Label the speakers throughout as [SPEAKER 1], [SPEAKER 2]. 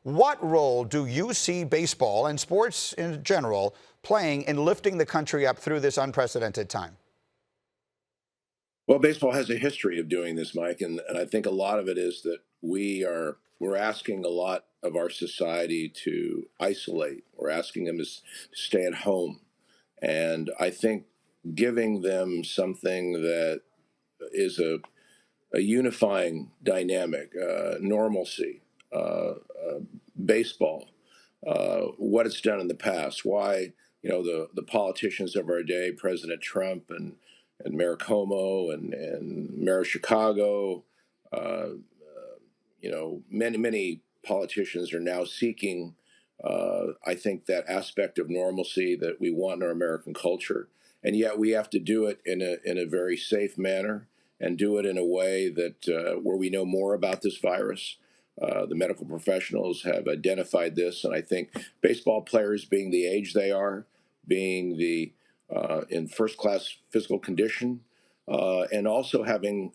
[SPEAKER 1] What role do you see baseball and sports in general playing in lifting the country up through this unprecedented time?
[SPEAKER 2] Well, baseball has a history of doing this, Mike, and I think a lot of it is that we're asking a lot of our society to isolate. We're asking them to stay at home, and I think giving them something that is a unifying dynamic, normalcy, baseball, what it's done in the past, why the politicians of our day, President Trump and Mayor Como and Mayor of Chicago, uh, many politicians are now seeking, I think, that aspect of normalcy that we want in our American culture, and yet we have to do it in a very safe manner and do it in a way that where we know more about this virus. The medical professionals have identified this, and I think baseball players, being the age they are, being the in first class physical condition, and also having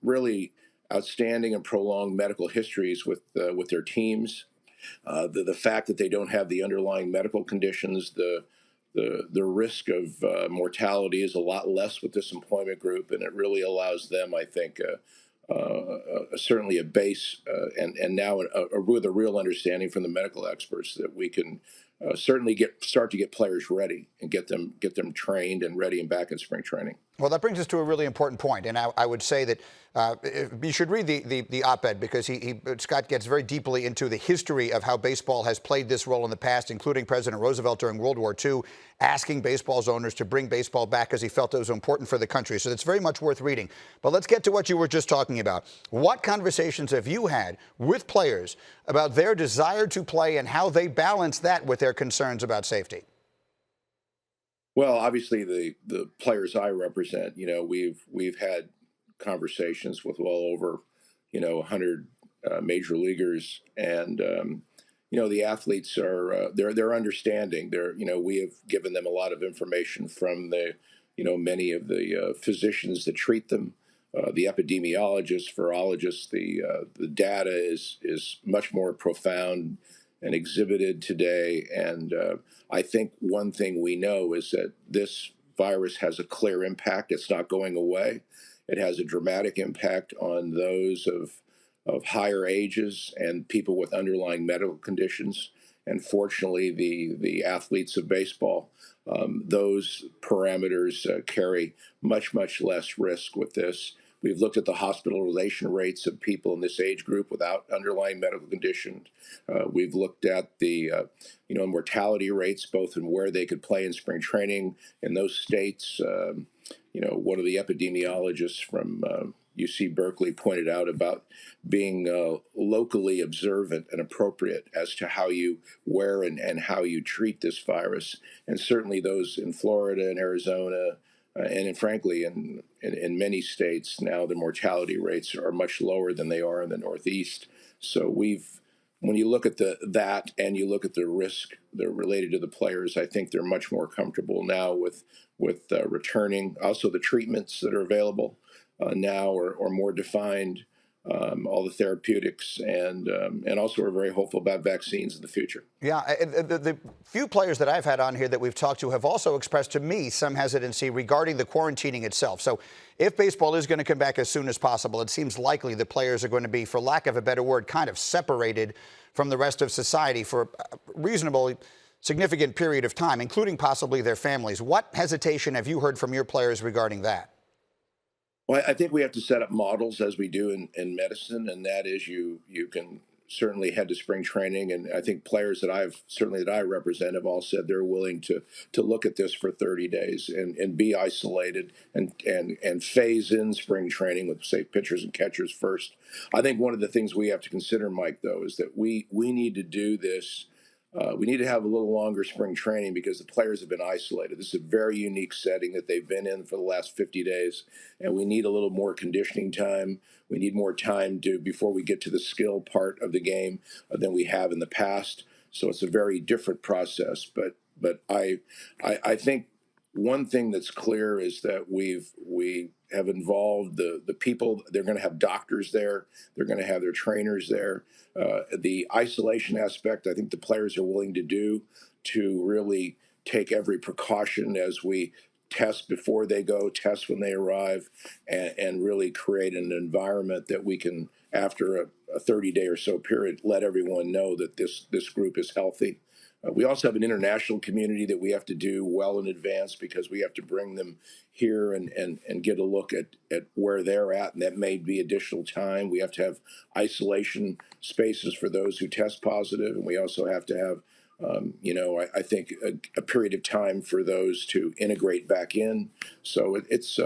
[SPEAKER 2] really outstanding and prolonged medical histories with their teams. The fact that they don't have the underlying medical conditions, the risk of mortality is a lot less with this employment group, and it really allows them, I think, certainly a base and now with a real understanding from the medical experts that we can certainly start to get players ready and get them trained and ready and back in spring training.
[SPEAKER 1] Well, that brings us to a really important point, and I would say that you should read the op-ed because Scott gets very deeply into the history of how baseball has played this role in the past, including President Roosevelt during World War II, asking baseball's owners to bring baseball back because he felt it was important for the country. So it's very much worth reading. But let's get to what you were just talking about. What conversations have you had with players about their desire to play and how they balance that with their concerns about safety?
[SPEAKER 2] Well, obviously the players I represent, we've had conversations with well over, 100 major leaguers, and the athletes are they're understanding. We have given them a lot of information from many of the physicians that treat them, the epidemiologists, virologists. The data is much more profound and exhibited today. And I think one thing we know is that this virus has a clear impact. It's not going away. It has a dramatic impact on those of higher ages and people with underlying medical conditions. And fortunately, the athletes of baseball, those parameters carry much less risk with this. We've looked at the hospitalization rates of people in this age group without underlying medical conditions. We've looked at the mortality rates, both in where they could play in spring training in those states. One of the epidemiologists from UC Berkeley pointed out about being locally observant and appropriate as to how you where and how you treat this virus. And certainly those in Florida and Arizona, frankly, in many states now, the mortality rates are much lower than they are in the Northeast. So when you look at that and you look at the risk that are related to the players, I think they're much more comfortable now with returning. Also, the treatments that are available now are more defined. All the therapeutics, and also we're very hopeful about vaccines in the future.
[SPEAKER 1] Yeah, the few players that I've had on here that we've talked to have also expressed to me some hesitancy regarding the quarantining itself. So if baseball is going to come back as soon as possible, it seems likely the players are going to be, for lack of a better word, kind of separated from the rest of society for a reasonably significant period of time, including possibly their families. What hesitation have you heard from your players regarding that?
[SPEAKER 2] Well, I think we have to set up models as we do in medicine, and that is you can certainly head to spring training, and I think players that I represent have all said they're willing to look at this for 30 days and be isolated and phase in spring training with, say, pitchers and catchers first. I think one of the things we have to consider, Mike, though, is that we need to do this. We need to have a little longer spring training because the players have been isolated. This is a very unique setting that they've been in for the last 50 days, and we need a little more conditioning time. We need more time before we get to the skill part of the game than we have in the past. So it's a very different process. But I think one thing that's clear is that we have involved the people. They're going to have doctors there. They're going to have their trainers there. The isolation aspect, I think the players are willing to do to really take every precaution as we test before they go, test when they arrive, and really create an environment that we can, after a 30-day or so period, let everyone know that this group is healthy. We also have an international community that we have to do well in advance because we have to bring them here and get a look at where they're at, and that may be additional time. We have to have isolation spaces for those who test positive, and we also have to have I think a period of time for those to integrate back in. So it's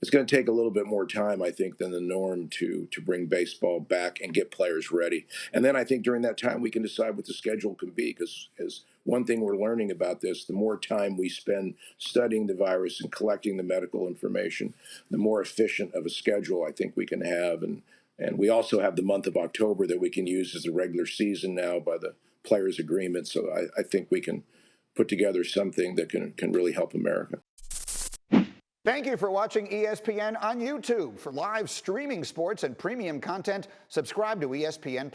[SPEAKER 2] going to take a little bit more time, I think, than the norm to bring baseball back and get players ready. And then I think during that time we can decide what the schedule can be, because as one thing we're learning about this, the more time we spend studying the virus and collecting the medical information, the more efficient of a schedule I think we can have. And we also have the month of October that we can use as a regular season now by the players' agreement. So I think we can put together something that can really help America.
[SPEAKER 1] Thank you for watching ESPN on YouTube. For live streaming sports and premium content, subscribe to ESPN+.